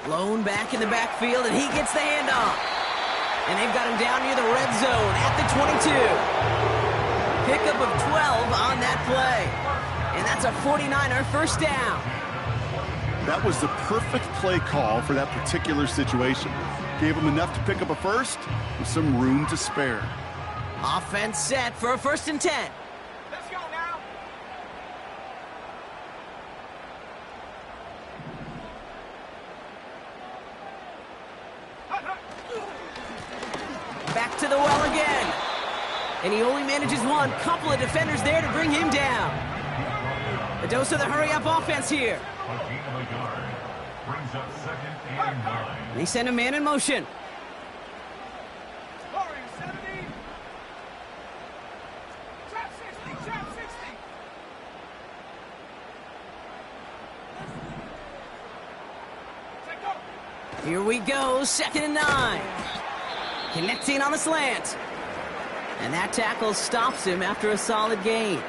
Blown back in the backfield, and he gets the handoff. And they've got him down near the red zone at the 22. Pickup of 12 on that play. And that's a 49er first down. That was the perfect play call for that particular situation. Gave him enough to pick up a first with some room to spare. Offense set for a 1st and 10. Let's go now. Back to the well again. And he only manages one. Couple of defenders there to bring him down. A dose of the hurry-up offense here. Brings up 2nd and 9. They send a man in motion. Scoring 70. Trap 60, trap 60. Take go. Here we go, 2nd and 9. Connecting on the slant. And that tackle stops him after a solid gain.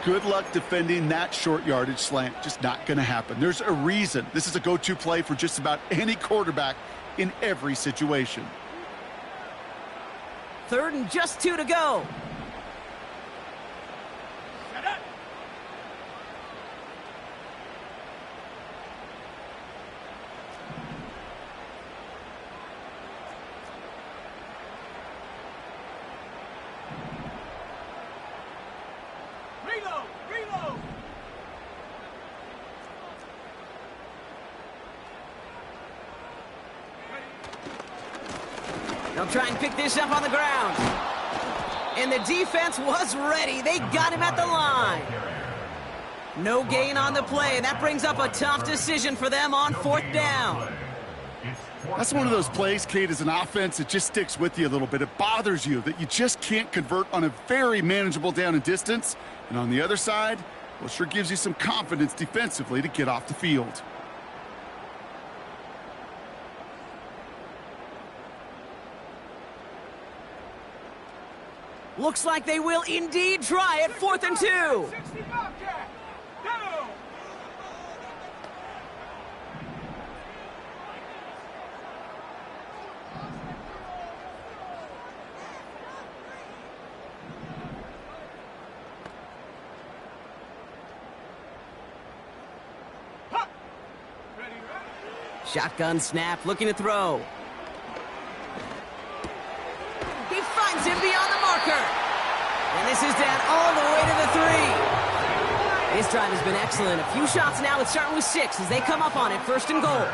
Good luck defending that short yardage slant. Just not going to happen. There's a reason this is a go-to play for just about any quarterback in every situation. 3rd and just 2 to go. Set up. Reload, reload. They'll try and pick this up on the ground. And the defense was ready. They got him at the line. No gain on the play. That brings up a tough decision for them on 4th down. That's one of those plays, Kate, as an offense, it just sticks with you a little bit. It bothers you that you just can't convert on a very manageable down and distance. And on the other side, well, it sure gives you some confidence defensively to get off the field. Looks like they will indeed try it. 4th and 2. 60 Bobcat. Go. Huh. Ready, ready. Shotgun snap, looking to throw. He finds him beyond the marker. And this is down all the way to the 3. His drive has been excellent. A few shots now. It's starting with 6 as they come up on it. 1st and goal.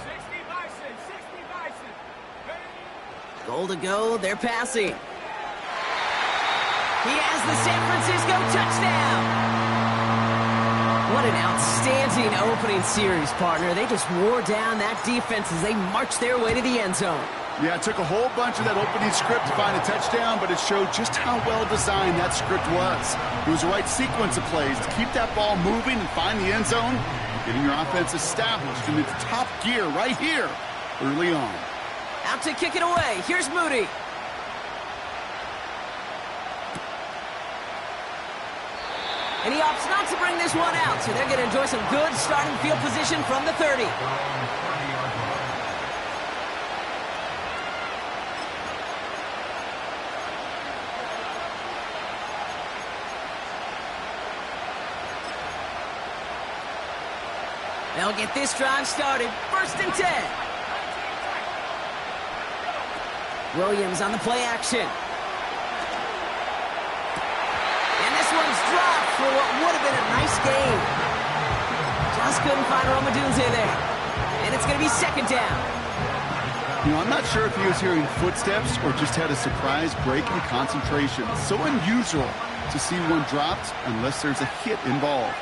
60 Bison, 60 Bison. Ready. Goal to go. They're passing. He has the San Francisco touchdown. What an outstanding opening series, partner. They just wore down that defense as they marched their way to the end zone. Yeah, it took a whole bunch of that opening script to find a touchdown, but it showed just how well designed that script was. It was the right sequence of plays to keep that ball moving and find the end zone, getting your offense established in its top gear right here early on. Out to kick it away. Here's Moody. And he opts not to bring this one out, so they're going to enjoy some good starting field position from the 30. They'll get this drive started. 1st and 10. Williams on the play action. And this one's dropped for what would have been a nice game. Just couldn't find Romadunze there. And it's going to be 2nd down. You know, I'm not sure if he was hearing footsteps or just had a surprise break in concentration. It's so unusual to see one dropped unless there's a hit involved.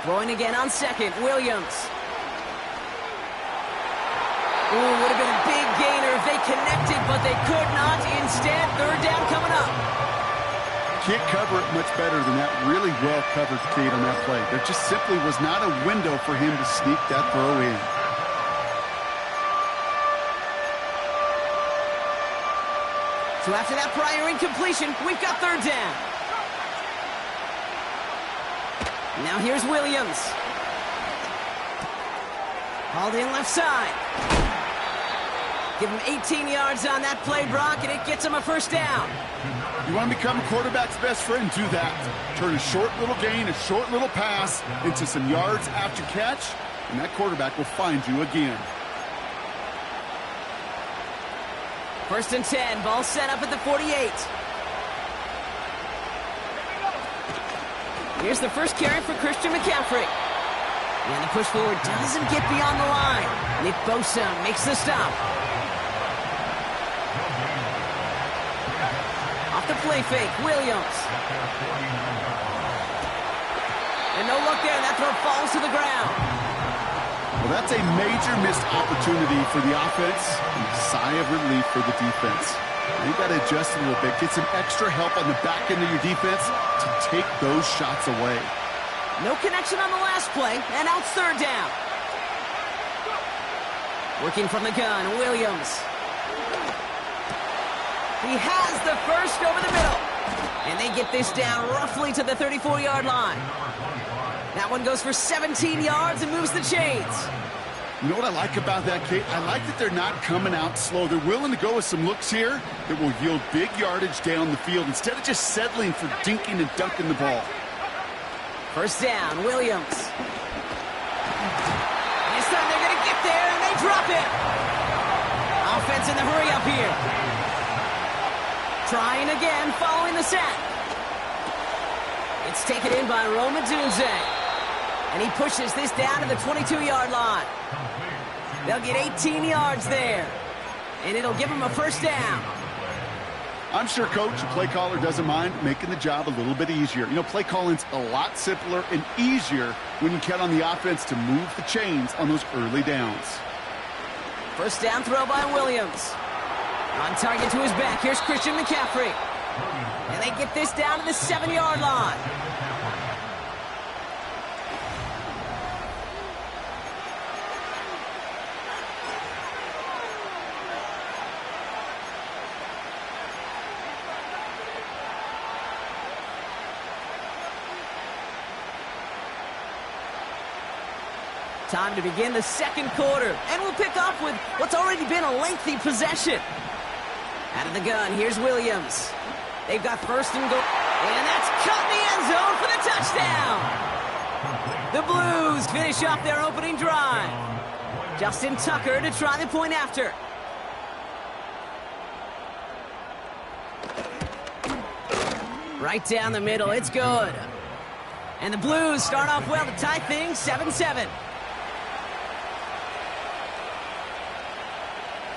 Throwing again on 2nd, Williams. Ooh, would have been a big gainer if they connected, but they could not. Instead, 3rd down coming up. Can't cover it much better than that. Really well covered, Kate, on that play. There just simply was not a window for him to sneak that throw in. So after that prior incompletion, we've got third down. Now here's Williams. Hauled in left side. Give him 18 yards on that play, Brock, and it gets him a first down. You want to become a quarterback's best friend? Do that. Turn a short little gain, a short little pass into some yards after catch, and that quarterback will find you again. First and 10, ball set up at the 48. Here's the first carry for Christian McCaffrey. And the push forward doesn't get beyond the line. Nick Bosa makes the stop. Off the play fake, Williams. And no look there, that throw falls to the ground. Well, that's a major missed opportunity for the offense and a sigh of relief for the defense. You got to adjust a little bit, get some extra help on the back end of your defense to take those shots away. No connection on the last play, and now it's third down. Working from the gun, Williams. He has the first over the middle. And they get this down roughly to the 34-yard line. That one goes for 17 yards and moves the chains. You know what I like about that, Kate? I like that they're not coming out slow. They're willing to go with some looks here that will yield big yardage down the field instead of just settling for dinking and dunking the ball. First down, Williams. This time they're going to get there, and they drop it. Offense in the hurry up here. Trying again, following the sack. It's taken in by Rome Odunze. And he pushes this down to the 22-yard line. They'll get 18 yards there. And it'll give them a first down. I'm sure Coach, the play caller, doesn't mind making the job a little bit easier. You know, play calling's a lot simpler and easier when you count on the offense to move the chains on those early downs. First down throw by Williams. On target to his back. Here's Christian McCaffrey. And they get this down to the 7-yard line. Time to begin the second quarter. And we'll pick up with what's already been a lengthy possession. Out of the gun, here's Williams. They've got first and goal. And that's caught in the end zone for the touchdown. The Blues finish off their opening drive. Justin Tucker to try the point after. Right down the middle, it's good. And the Blues start off well to tie things 7-7.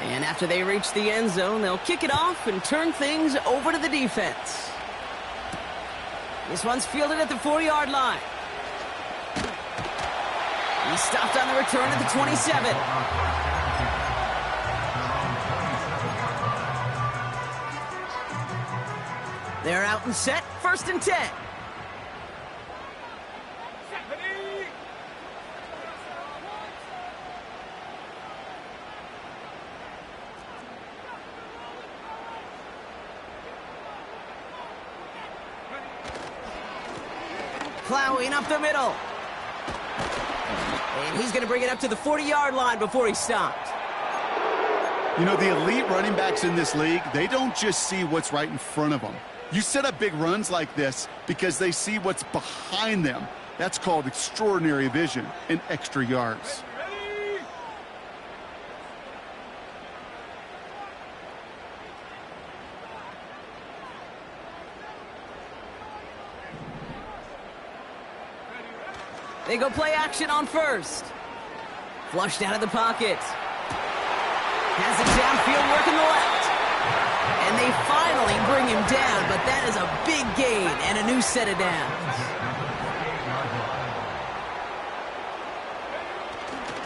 And after they reach the end zone, they'll kick it off and turn things over to the defense. This one's fielded at the 4-yard line. He stopped on the return at the 27. They're out and set, first and 10. Plowing up the middle. And he's going to bring it up to the 40-yard line before he stopped. You know, the elite running backs in this league, they don't just see what's right in front of them. You set up big runs like this because they see what's behind them. That's called extraordinary vision and extra yards. They go play action on first. Flushed out of the pocket. Has it downfield working the left. And they finally bring him down, but that is a big gain and a new set of downs.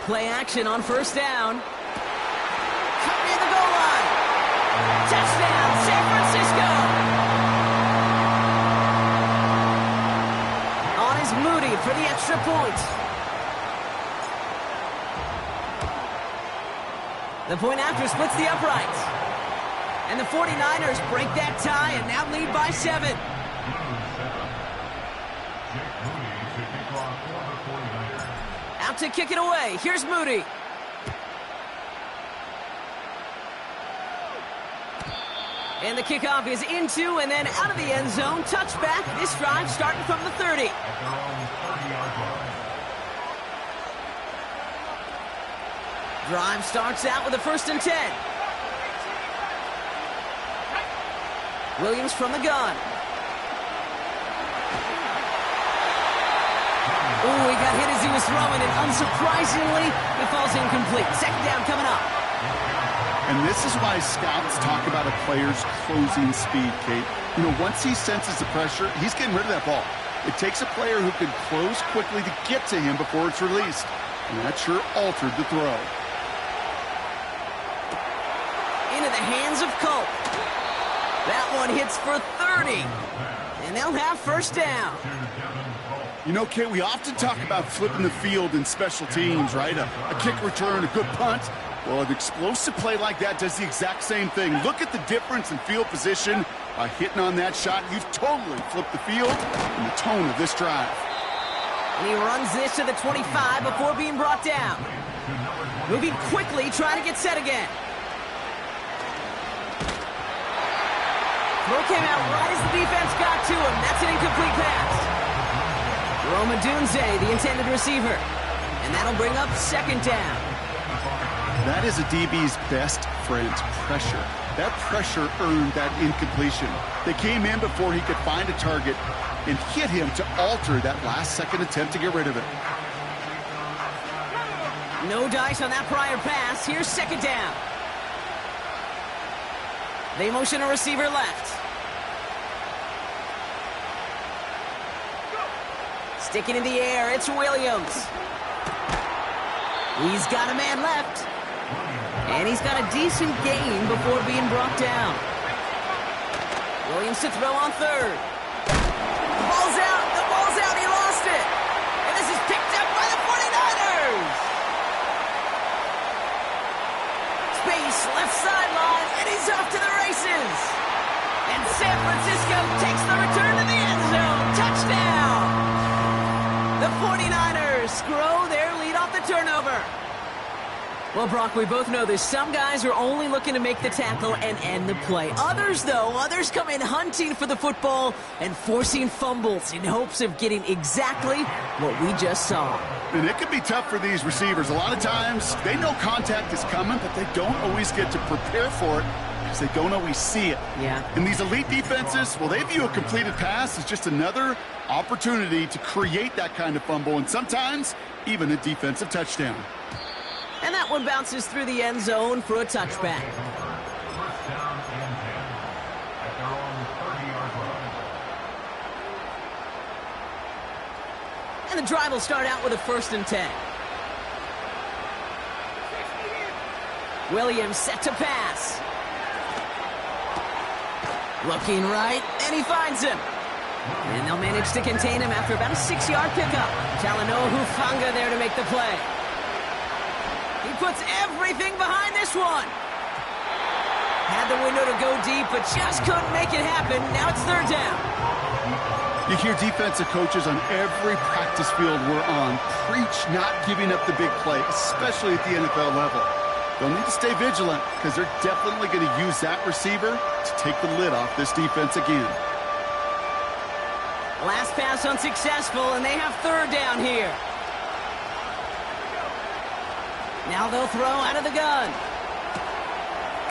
Play action on first down. Cut near the goal line. Touchdown, San Francisco. Moody for the extra point. The point after splits the uprights. And And the 49ers break that tie and now lead by 7. Jake Moody to kick off for the 49ers. Out to kick it away. Here's Moody. And the kickoff is into and then out of the end zone. Touchback. This drive starting from the 30. At their own 30-yard line. Drive starts out with a 1st and 10. Williams from the gun. Ooh, he got hit as he was throwing, and unsurprisingly, it falls incomplete. 2nd down coming up. And this is why scouts talk about a player's closing speed, Kate. You know, once he senses the pressure, he's getting rid of that ball. It takes a player who can close quickly to get to him before it's released. And that sure altered the throw. Into the hands of Culp. That one hits for 30. And they'll have 1st down. You know, Kate, we often talk about flipping the field in special teams, right? A kick return, a good punt. Well, an explosive play like that does the exact same thing. Look at the difference in field position. By hitting on that shot, you've totally flipped the field and the tone of this drive. And he runs this to the 25 before being brought down. Moving quickly, trying to get set again. Throw came out right as the defense got to him. That's an incomplete pass. Rome Odunze, the intended receiver. And that'll bring up 2nd down. That is a DB's best friend, pressure. That pressure earned that incompletion. They came in before he could find a target and hit him to alter that last-second attempt to get rid of it. No dice on that prior pass. Here's 2nd down. They motion a receiver left. Sticking in the air, it's Williams. He's got a man left. And he's got a decent gain before being brought down. Williams to throw on 3rd. The ball's out. The ball's out. He lost it. And this is picked up by the 49ers. Space, left sideline, and he's off to the races. And San Francisco takes the return to the end zone. Touchdown. The 49ers grow their lead off the turnover. Well, Brock, we both know this. Some guys are only looking to make the tackle and end the play. Others come in hunting for the football and forcing fumbles in hopes of getting exactly what we just saw. And it can be tough for these receivers. A lot of times, they know contact is coming, but they don't always get to prepare for it because they don't always see it. Yeah. And these elite defenses, well, they view a completed pass as just another opportunity to create that kind of fumble, and sometimes even a defensive touchdown. And that one bounces through the end zone for a touchback. 1st down and 10 at their own 30-yard line. And the drive will start out with a 1st and 10. Williams set to pass. Looking right, and he finds him. And they'll manage to contain him after about a 6-yard pickup. Talanoa Hufanga there to make the play. He puts everything behind this one. Had the window to go deep, but just couldn't make it happen. Now it's 3rd down. You hear defensive coaches on every practice field we're on preach not giving up the big play, especially at the NFL level. They'll need to stay vigilant because they're definitely going to use that receiver to take the lid off this defense again. Last pass unsuccessful, and they have 3rd down here. Now they'll throw out of the gun.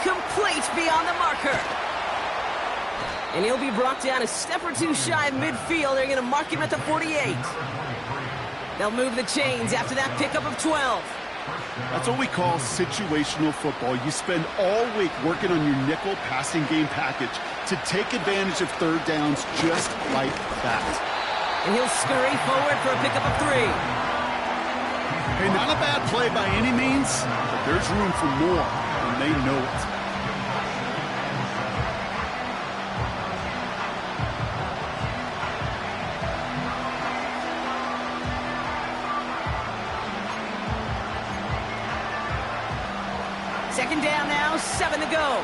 Complete beyond the marker. And he'll be brought down a step or two shy of midfield. They're going to mark him at the 48. They'll move the chains after that pickup of 12. That's what we call situational football. You spend all week working on your nickel passing game package to take advantage of 3rd downs just like that. And he'll scurry forward for a pickup of 3. Hey, not a bad play by any means, but there's room for more, and they know it. Second down now, 7 to go.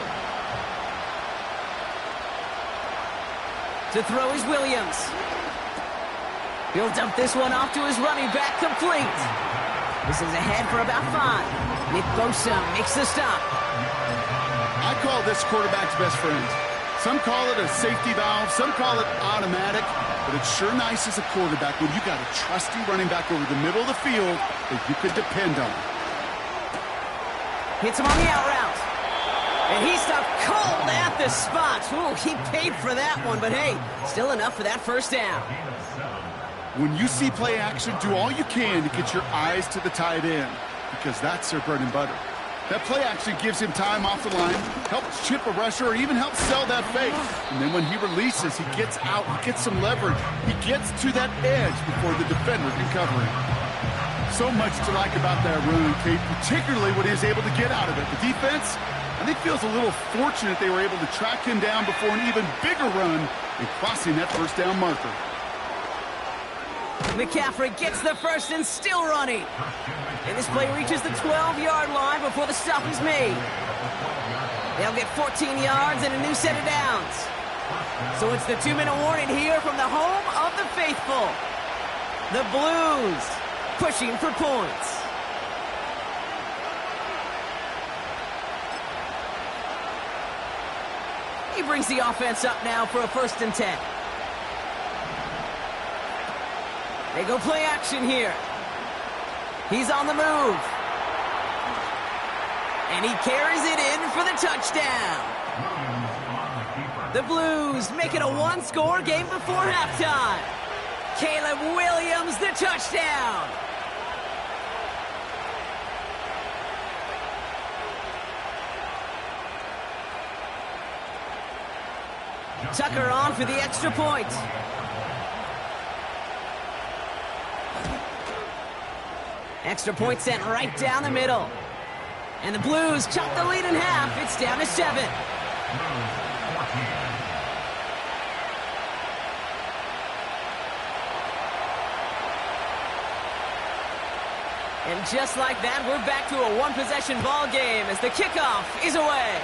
To throw is Williams. He'll dump this one off to his running back, complete. This is ahead for about 5. Nick Bosa makes the stop. I call this quarterback's best friend. Some call it a safety valve, some call it automatic, but it's sure nice as a quarterback when you got a trusty running back over the middle of the field that you could depend on. Hits him on the out route. And he stopped cold at the spot. Ooh, he paid for that one, but hey, still enough for that first down. When you see play action, do all you can to get your eyes to the tight end, because that's their bread and butter. That play action gives him time off the line, helps chip a rusher, or even helps sell that fake. And then when he releases, he gets out, he gets some leverage. He gets to that edge before the defender can cover him. So much to like about that run, Kate, particularly what he was able to get out of it. The defense, I think, feels a little fortunate they were able to track him down before an even bigger run in crossing that first down marker. McCaffrey gets the first and still running. And this play reaches the 12-yard line before the stop is made. They'll get 14 yards and a new set of downs. So it's the 2-minute warning here from the home of the faithful. The Blues pushing for points. He brings the offense up now for a 1st and 10. They go play action here. He's on the move. And he carries it in for the touchdown. The Blues make it a 1-score game before halftime. Caleb Williams, the touchdown. Tucker on for the extra point. Extra point sent right down the middle. And the Blues chop the lead in half. It's down to 7. And just like that, we're back to a one-possession ball game as the kickoff is away.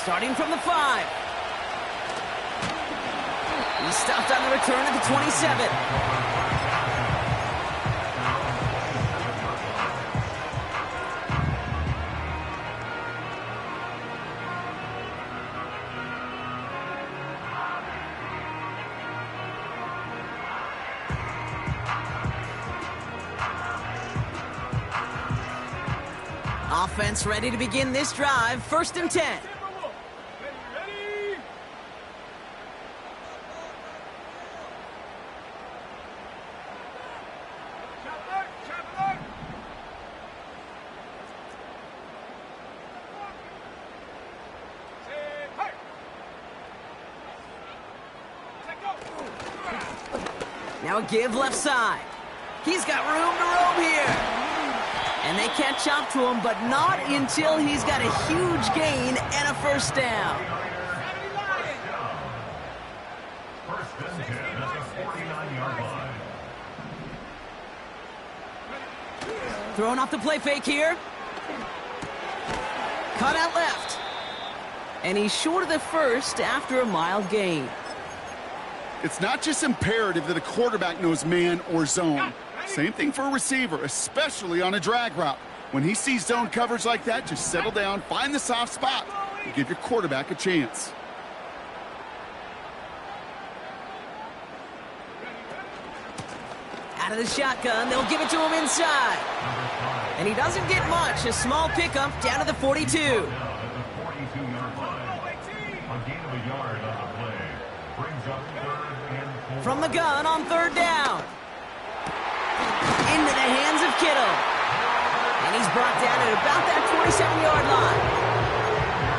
Starting from the 5. He stopped on the return at the 27. Offense ready to begin this drive. 1st and 10. Ready? Chopper. Say, hey. Take go. Now a give left side. He's got room to roam here. And they can't chop to him, but not until he's got a huge gain and a 1st down. First and 10 at the 49-yard line. Throwing off the play fake here. Cut out left. And he's short of the 1st after a mild gain. It's not just imperative that a quarterback knows man or zone. Same thing for a receiver, especially on a drag route. When he sees zone coverage like that, just settle down, find the soft spot, and give your quarterback a chance. Out of the shotgun, they'll give it to him inside. And he doesn't get much. A small pickup down to the 42. At the 42-yard line. A gain of a yard on the play. Brings up 3rd and 4. From the gun on 3rd down. Into the hands of Kittle. And he's brought down at about that 27-yard line.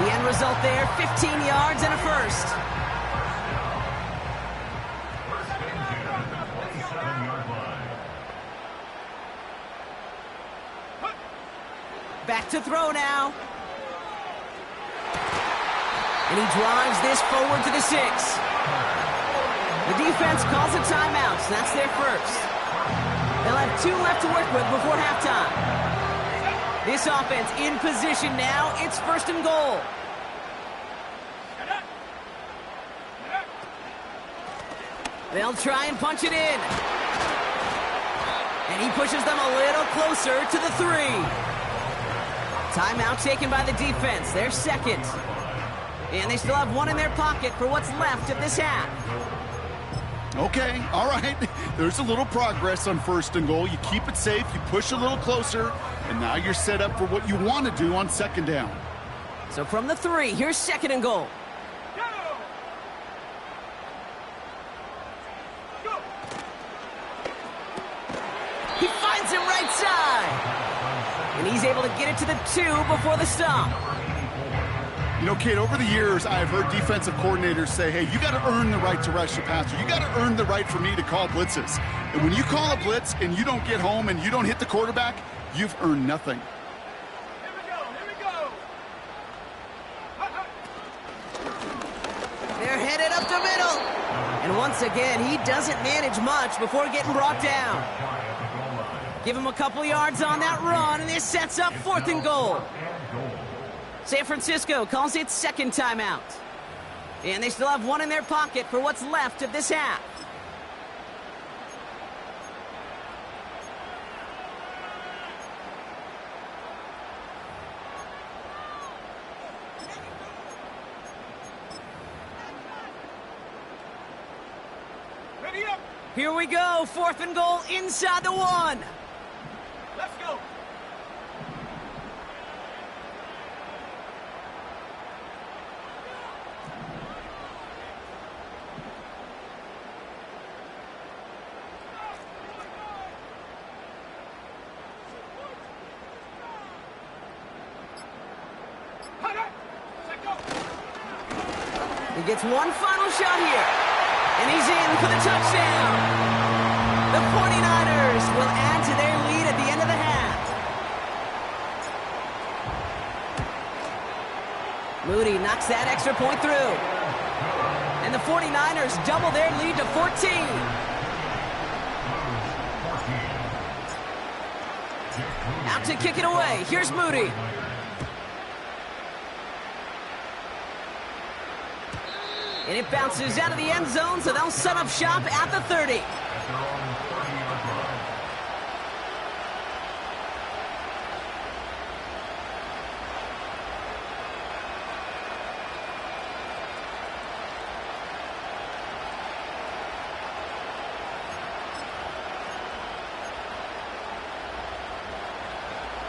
The end result there, 15 yards and a 1st. First and 10 at the 27-yard line. Back to throw now. And he drives this forward to the 6. The defense calls a timeout, so that's their 1st. They'll have 2 left to work with before halftime. This offense in position now. It's 1st and goal. They'll try and punch it in. And he pushes them a little closer to the 3. Timeout taken by the defense. Their second. And they still have one in their pocket for what's left of this half. Okay, all right. There's a little progress on 1st and goal. You keep it safe, you push a little closer, and now you're set up for what you want to do on 2nd down. So from the 3, here's 2nd and goal. He finds him right side. And he's able to get it to the 2 before the stop. You know, Kate, over the years, I've heard defensive coordinators say, hey, you got to earn the right to rush the passer. You got to earn the right for me to call blitzes. And when you call a blitz and you don't get home and you don't hit the quarterback, you've earned nothing. Here we go. They're headed up the middle. And once again, he doesn't manage much before getting brought down. Give him a couple yards on that run, and this sets up 4th and goal. San Francisco calls it 2nd timeout. And they still have one in their pocket for what's left of this half. Ready up. Here we go, 4th and goal inside the 1. Let's go. He gets one final shot here. And he's in for the touchdown. The 49ers will add to their lead at the end of the half. Moody knocks that extra point through. And the 49ers double their lead to 14. Out to kick it away. Here's Moody. And it bounces out of the end zone, so they'll set up shop at the 30.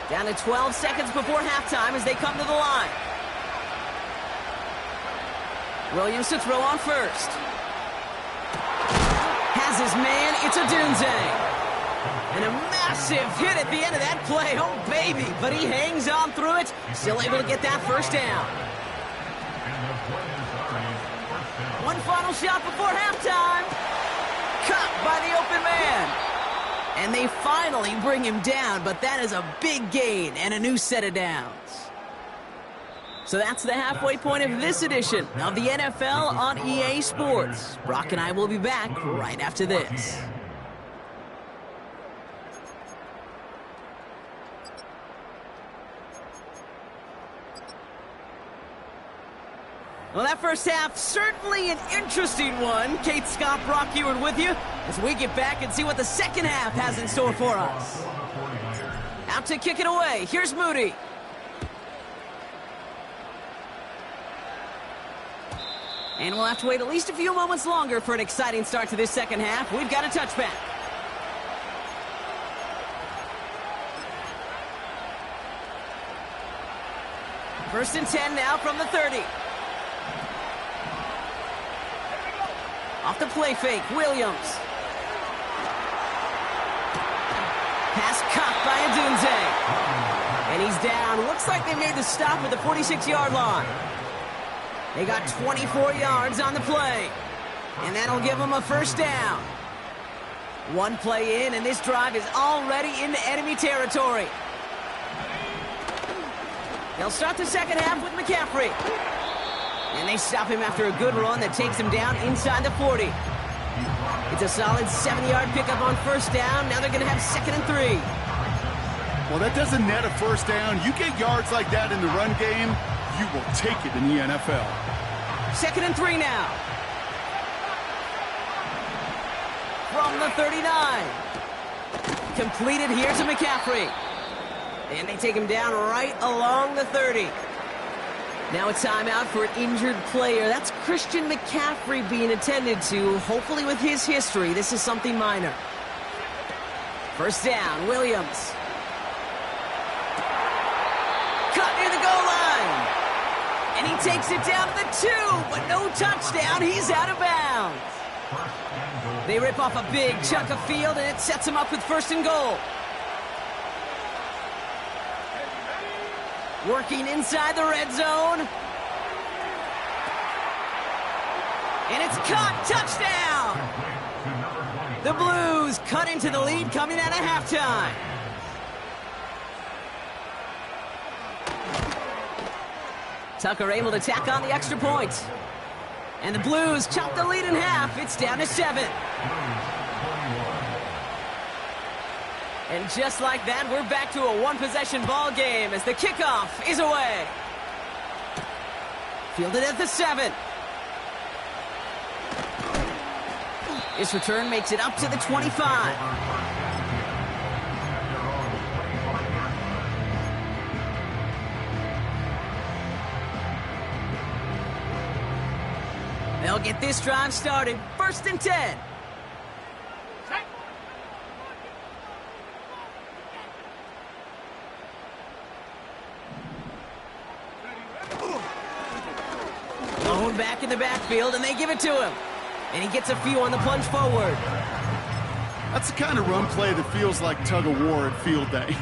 Down to 12 seconds before halftime as they come to the line. Williams to throw on first. Has his man, it's Odunze. And a massive hit at the end of that play. Oh, baby. But he hangs on through it. Still able to get that first down. One final shot before halftime. Caught by the open man. And they finally bring him down, but that is a big gain and a new set of downs. So that's the halfway point of this edition of the NFL on EA Sports. Brock and I will be back right after this. Well, that first half, certainly an interesting one. Kate, Scott, Brock Ewart with you as we get back and see what the second half has in store for us. Out to kick it away. Here's Moody. And we'll have to wait at least a few moments longer for an exciting start to this second half. We've got a touchback. First and 10 now from the 30. Off the play fake, Williams. Pass caught by Odunze. And he's down. Looks like they made the stop at the 46-yard line. They got 24 yards on the play. And that'll give them a first down. One play in, and this drive is already into enemy territory. They'll start the second half with McCaffrey. And they stop him after a good run that takes him down inside the 40. It's a solid 7-yard pickup on first down. Now they're going to have 2nd and 3. Well, that doesn't net a first down. You get yards like that in the run game, you will take it in the NFL. 2nd and 3 now. from the 39. Completed here to McCaffrey. And they take him down right along the 30. Now a timeout for an injured player. That's Christian McCaffrey being attended to. Hopefully with his history, this is something minor. First down, Williams. Cut near the goal line. And he takes it down to the 2, but no touchdown. He's out of bounds. They rip off a big chunk of field, and it sets him up with first and goal. Working inside the red zone. And it's caught. Touchdown! The Blues cut into the lead coming out of halftime. Tucker able to tack on the extra point. And the Blues chop the lead in half. It's down to 7. And just like that, we're back to a one-possession ball game as the kickoff is away. Fielded at the 7. This return makes it up to the 25. They'll get this drive started. First and 10. Thrown back in the backfield, and they give it to him. And he gets a few on the plunge forward. That's the kind of run play that feels like tug-of-war at field day.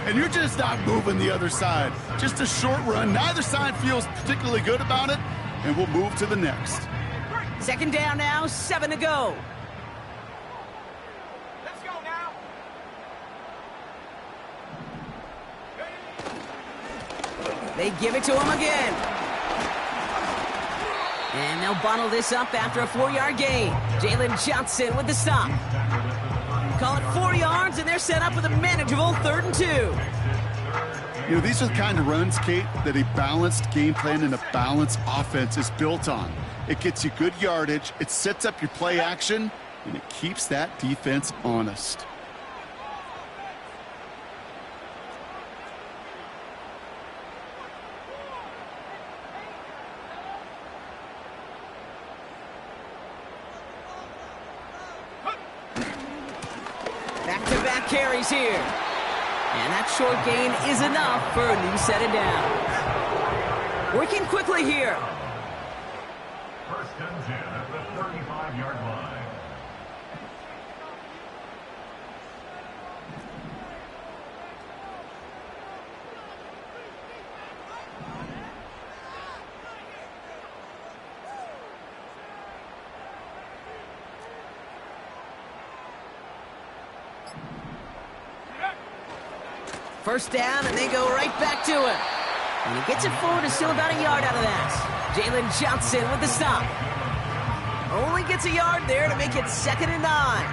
And you're just not moving the other side. Just a short run. Neither side feels particularly good about it, and we'll move to the next. Second down now, 7 to go. Let's go now. They give it to him again. And they'll bottle this up after a 4-yard gain. Jalen Johnson with the stop. Call it 4 yards, and they're set up with a manageable 3rd and 2. You know, these are the kind of runs, Kate, that a balanced game plan and a balanced offense is built on. It gets you good yardage, it sets up your play action, and it keeps that defense honest. Back-to-back carries here. And that short gain is enough for a new set of downs. Working quickly here. First and 10 at the 35-yard line. First down, and they go right back to him. And he gets it forward to still about a yard out of that. Jalen Johnson with the stop. Only gets a yard there to make it 2nd and 9.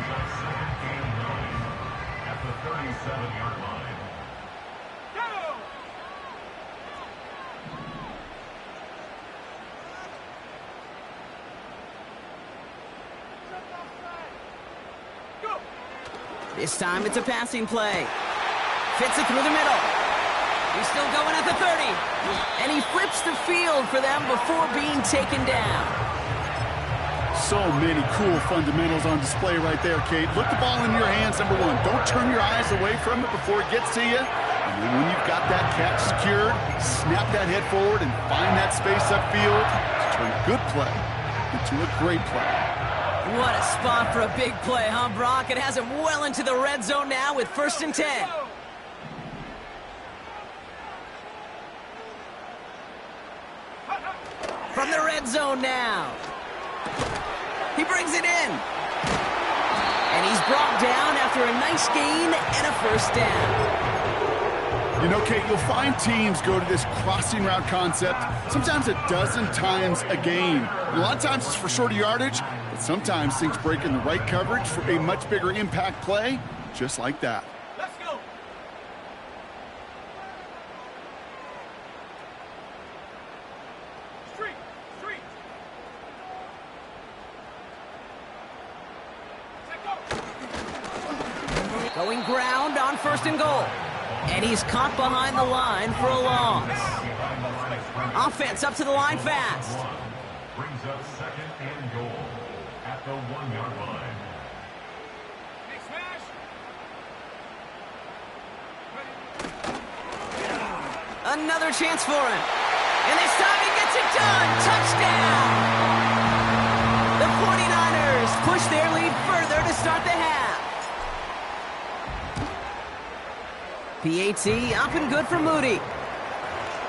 At the 37-yard line. Go! Go! This time it's a passing play. Fits it through the middle. He's still going at the 30. And he flips the field for them before being taken down. So many cool fundamentals on display right there, Kate. Look the ball in your hands, number one. Don't turn your eyes away from it before it gets to you. And then when you've got that catch secured, snap that head forward and find that space upfield to turn a good play into a great play. What a spot for a big play, huh, Brock? It has him well into the red zone now with 1st and 10. From the red zone now. He brings it in. And he's brought down after a nice gain and a first down. You know, Kate, you'll find teams go to this crossing route concept sometimes a dozen times a game. A lot of times it's for shorter yardage, but sometimes things break in the right coverage for a much bigger impact play, just like that. Let's go! Street! Street! Let's go! Going ground on 1st and goal. And he's caught behind the line for a loss. Offense up to the line fast. Brings up 2nd and goal at the 1-yard line. Big smash. Another chance for him. And this time he gets it done. Touchdown! The 49ers push their lead further to start the half. PAT up and good for Moody.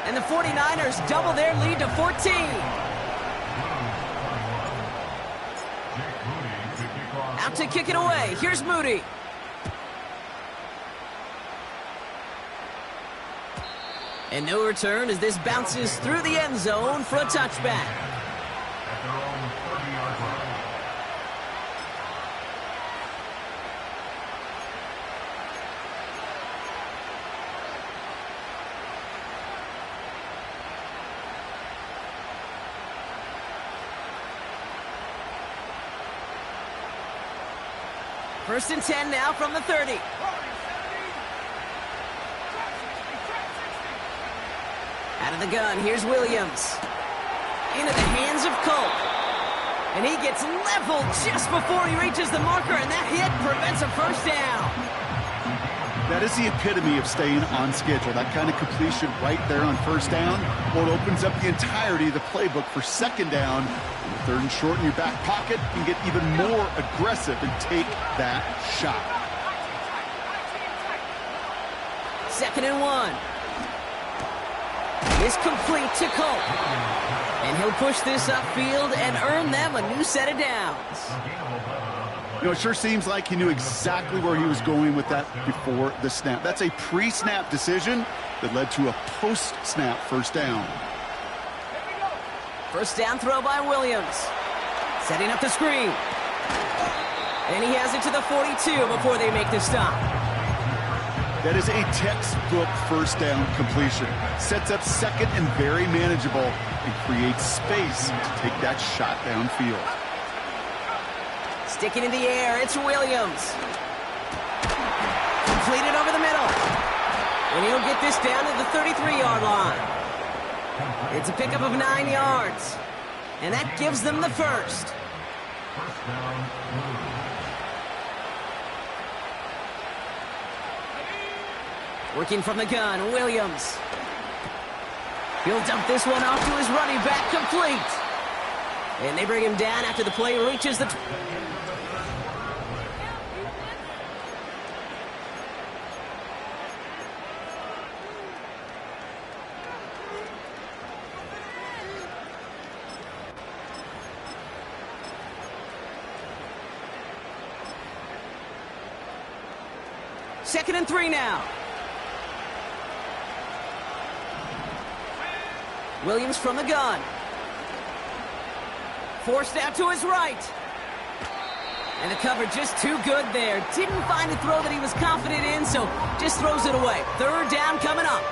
And the 49ers double their lead to 14. Out to kick it away. Here's Moody. And no return as this bounces through the end zone for a touchback. At their own 30-yard line. First and 10 now from the 30. Out of the gun, here's Williams. Into the hands of Colt. And he gets leveled just before he reaches the marker, and that hit prevents a first down. That is the epitome of staying on schedule. That kind of completion right there on 1st down. Well, it opens up the entirety of the playbook for 2nd down. 3rd and short in your back pocket, you can get even more aggressive and take that shot. 2nd and 1. Is complete to Colt. And he'll push this upfield and earn them a new set of downs. You know, it sure seems like he knew exactly where he was going with that before the snap. That's a pre-snap decision that led to a post-snap 1st down. First down throw by Williams. Setting up the screen. And he has it to the 42 before they make the stop. That is a textbook 1st down completion. Sets up 2nd and very manageable and creates space to take that shot downfield. Sticking in the air, it's Williams. Completed over the middle. And he'll get this down to the 33-yard line. It's a pickup of 9 yards. And that gives them the first. First down, Blue. Working from the gun, Williams. He'll dump this one off to his running back, complete. And they bring him down after the play reaches the... Second and 3 now. Williams from the gun. Forced out to his right. And the cover just too good there. Didn't find a throw that he was confident in, so just throws it away. 3rd down coming up.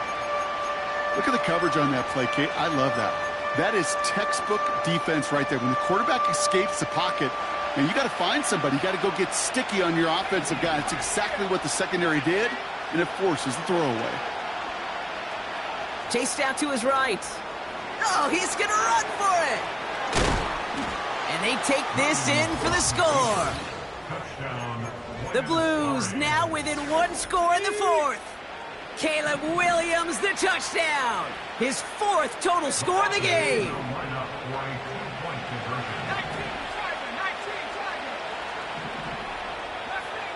Look at the coverage on that play, Kate. I love that. That is textbook defense right there. When the quarterback escapes the pocket, and you got to find somebody. You got to go get sticky on your offensive guy. It's exactly what the secondary did, and it forces the throwaway. Chased out to his right. Oh, he's going to run for it. And they take this in for the score. Touchdown. The Blues now within 1 score in the 4th. Caleb Williams, the touchdown. His 4th total score of the game. Lineup for a 2-point conversion. 19 Tiger, 19 Tiger. Left wing,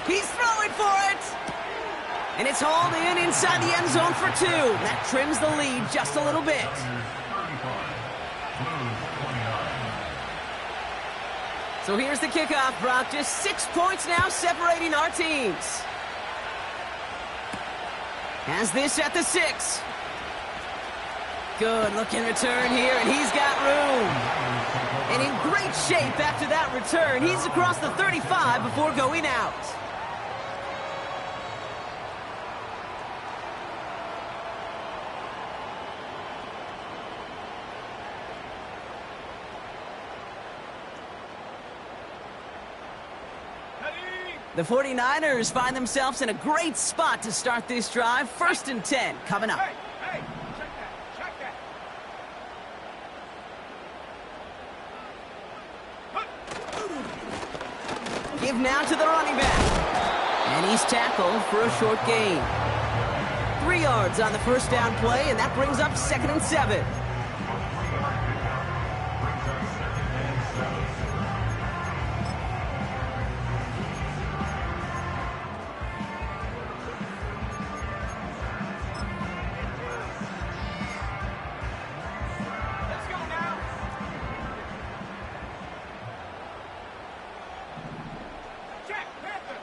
19. He's throwing for it. And it's hauled in inside the end zone for 2. That trims the lead just a little bit. So here's the kickoff, Brock. Just 6 points now separating our teams. Has this at the 6. Good looking return here, and he's got room. And in great shape after that return. He's across the 35 before going out. The 49ers find themselves in a great spot to start this drive. 1st and 10 coming up. Hey, check that. Give now to the running back. And he's tackled for a short gain. 3 yards on the first down play, and that brings up 2nd and 7. Let's go now. Check, Panther.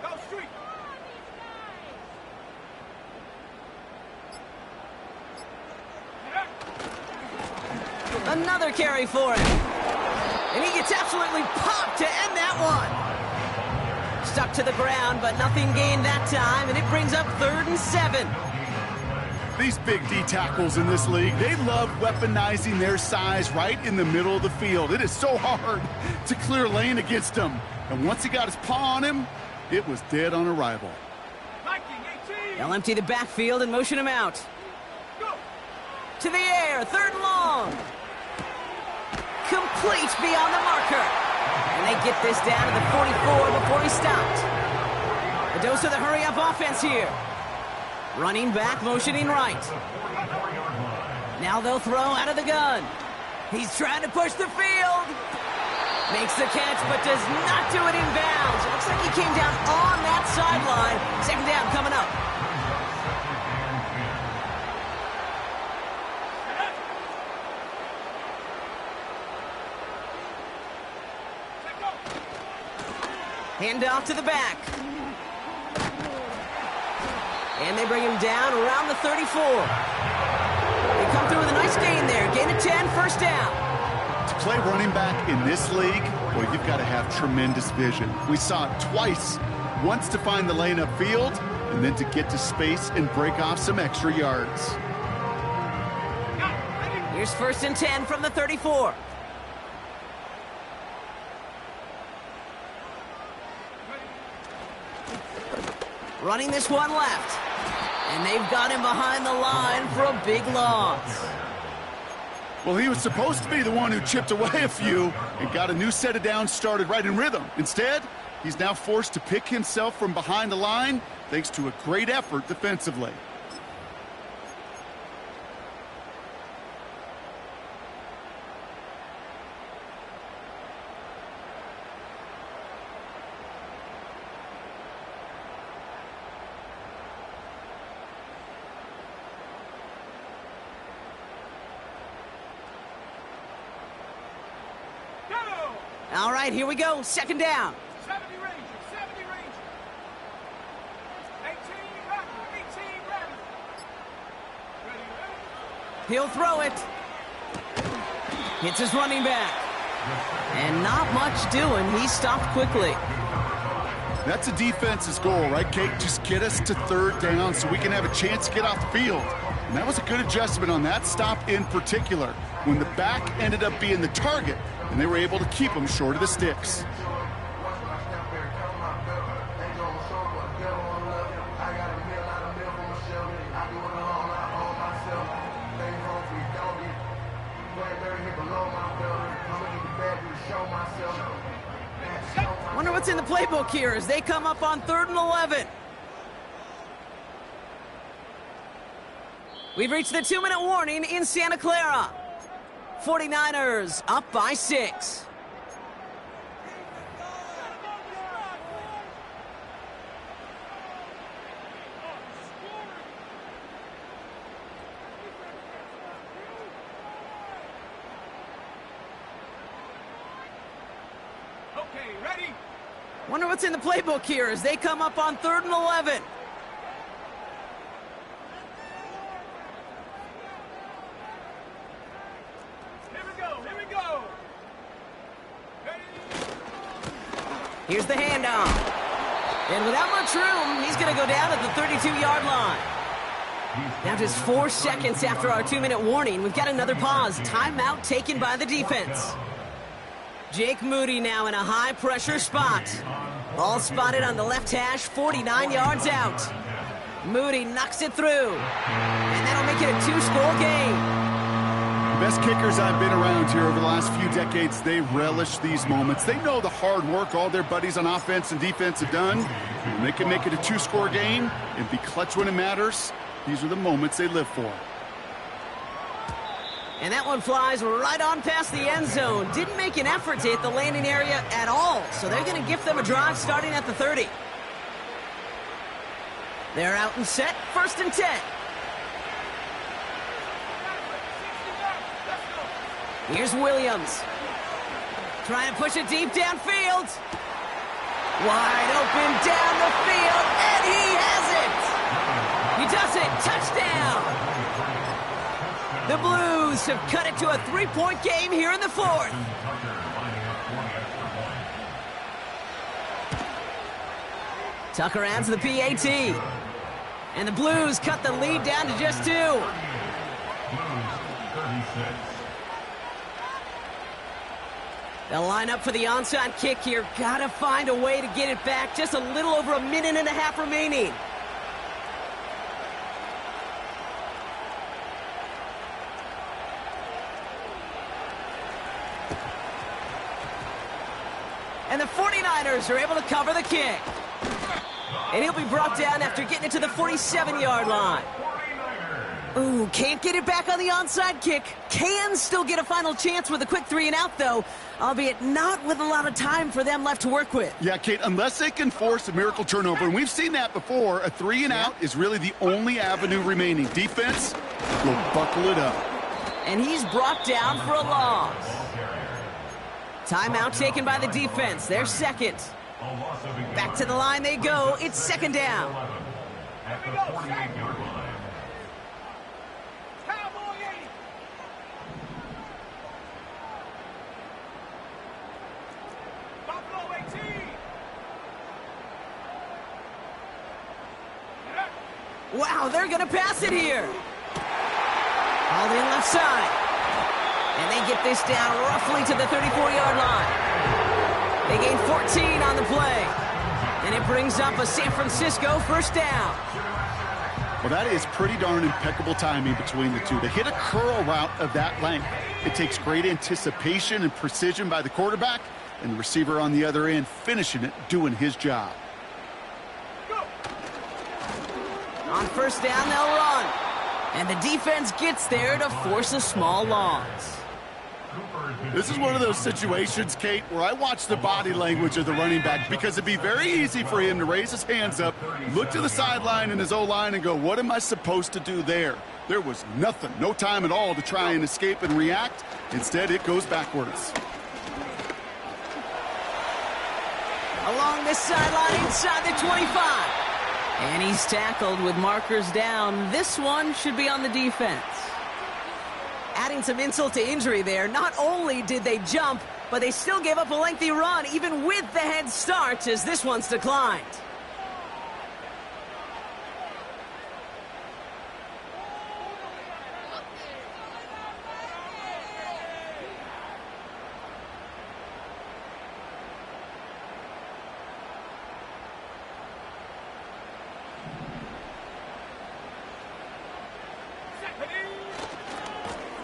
Go street. Another carry for him. And he gets absolutely popped to end that one. Stuck to the ground, but nothing gained that time, and it brings up 3rd and 7. These big D tackles in this league, they love weaponizing their size right in the middle of the field. It is so hard to clear lane against them. And once he got his paw on him, it was dead on arrival. Viking 18. They'll empty the backfield and motion him out. Go. To the air, 3rd and long. Complete beyond the marker. And they get this down to the 44 before he stopped. A dose of the hurry-up offense here. Running back, motioning right. Now they'll throw out of the gun. He's trying to push the field. Makes the catch, but does not do it in bounds. It looks like he came down on that sideline. 2nd down coming up. Hand off to the back. And they bring him down around the 34. They come through with a nice gain there. Gain of 10, 1st down. To play running back in this league, boy, you've got to have tremendous vision. We saw it twice. Once to find the lane upfield, and then to get to space and break off some extra yards. Here's 1st and 10 from the 34. Running this one left. And they've got him behind the line for a big loss. Well, he was supposed to be the one who chipped away a few and got a new set of downs started right in rhythm. Instead, he's now forced to pick himself from behind the line thanks to a great effort defensively. All right, here we go. 2nd down. 70 Rangers. 18 Raiders. Ready. He'll throw it. Hits his running back. And not much doing. He stopped quickly. That's a defense's goal, right, Kate? Just get us to 3rd down so we can have a chance to get off the field. And that was a good adjustment on that stop in particular, when the back ended up being the target, and they were able to keep him short of the sticks. Wonder what's in the playbook here as they come up on 3rd and 11. We've reached the 2-minute warning in Santa Clara. 49ers up by 6. Okay, ready? Wonder what's in the playbook here as they come up on 3rd and 11. Here we go. Ready? Here's the handoff. And without much room, he's going to go down at the 32-yard line. Now just 4 seconds after our 2-minute warning, we've got another pause. Timeout taken by the defense. Jake Moody now in a high-pressure spot. Ball spotted on the left hash, 49 yards out. Moody knocks it through, and that'll make it a 2-score game. The best kickers I've been around here over the last few decades, they relish these moments. They know the hard work all their buddies on offense and defense have done. When they can make it a 2-score game and be clutch when it matters, these are the moments they live for. And that one flies right on past the end zone. Didn't make an effort to hit the landing area at all, so they're going to gift them a drive starting at the 30. They're out and set, 1st and 10. Here's Williams. Trying to push it deep downfield. Wide open down the field, and he has it! He does it! Touchdown! The Blues have cut it to a 3-point game here in the 4th. Tucker adds the PAT. And the Blues cut the lead down to just 2. They'll line up for the onside kick here. Gotta find a way to get it back. Just a little over a minute and a half remaining. And the 49ers are able to cover the kick. And he'll be brought down after getting it to the 47-yard line. Ooh, can't get it back on the onside kick. Can still get a final chance with a quick 3-and-out, though, albeit not with a lot of time for them left to work with. Yeah, Kate, unless they can force a miracle turnover, and we've seen that before, a 3-and-out is really the only avenue remaining. Defense will buckle it up. And he's brought down for a loss. Timeout taken by the defense. They're second. Back to the line they go. It's 2nd down. At the 48-yard line. Wow, they're going to pass it here. All in left side. And they get this down roughly to the 34-yard line. They gain 14 on the play. And it brings up a San Francisco 1st down. Well, that is pretty darn impeccable timing between the two. To hit a curl route of that length, it takes great anticipation and precision by the quarterback, and the receiver on the other end finishing it, doing his job. On 1st down, they'll run. And the defense gets there to force a small loss. This is one of those situations, Kate, where I watch the body language of the running back, because it'd be very easy for him to raise his hands up, look to the sideline in his O-line and go, what am I supposed to do there? There was nothing, no time at all to try and escape and react. Instead, it goes backwards. Along this sideline inside the 25. And he's tackled with markers down. This one should be on the defense. Adding some insult to injury there, not only did they jump, but they still gave up a lengthy run, even with the head start, as this one's declined.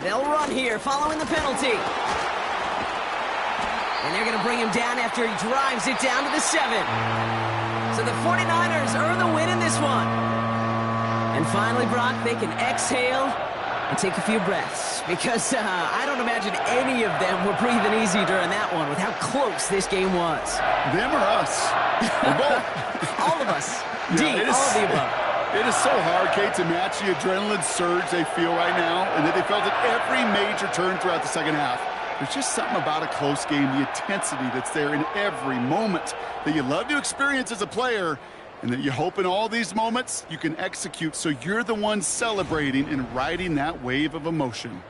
They'll run here following the penalty. And they're going to bring him down after he drives it down to the 7. So the 49ers earn the win in this one. And finally, Brock, they can exhale and take a few breaths. Because I don't imagine any of them were breathing easy during that one with how close this game was. Them or us? Or both? All of us. Yeah, all of the above. It is so hard, Kate, to match the adrenaline surge they feel right now, and that they felt at every major turn throughout the second half. There's just something about a close game, the intensity that's there in every moment that you love to experience as a player, and that you hope in all these moments you can execute so you're the one celebrating and riding that wave of emotion.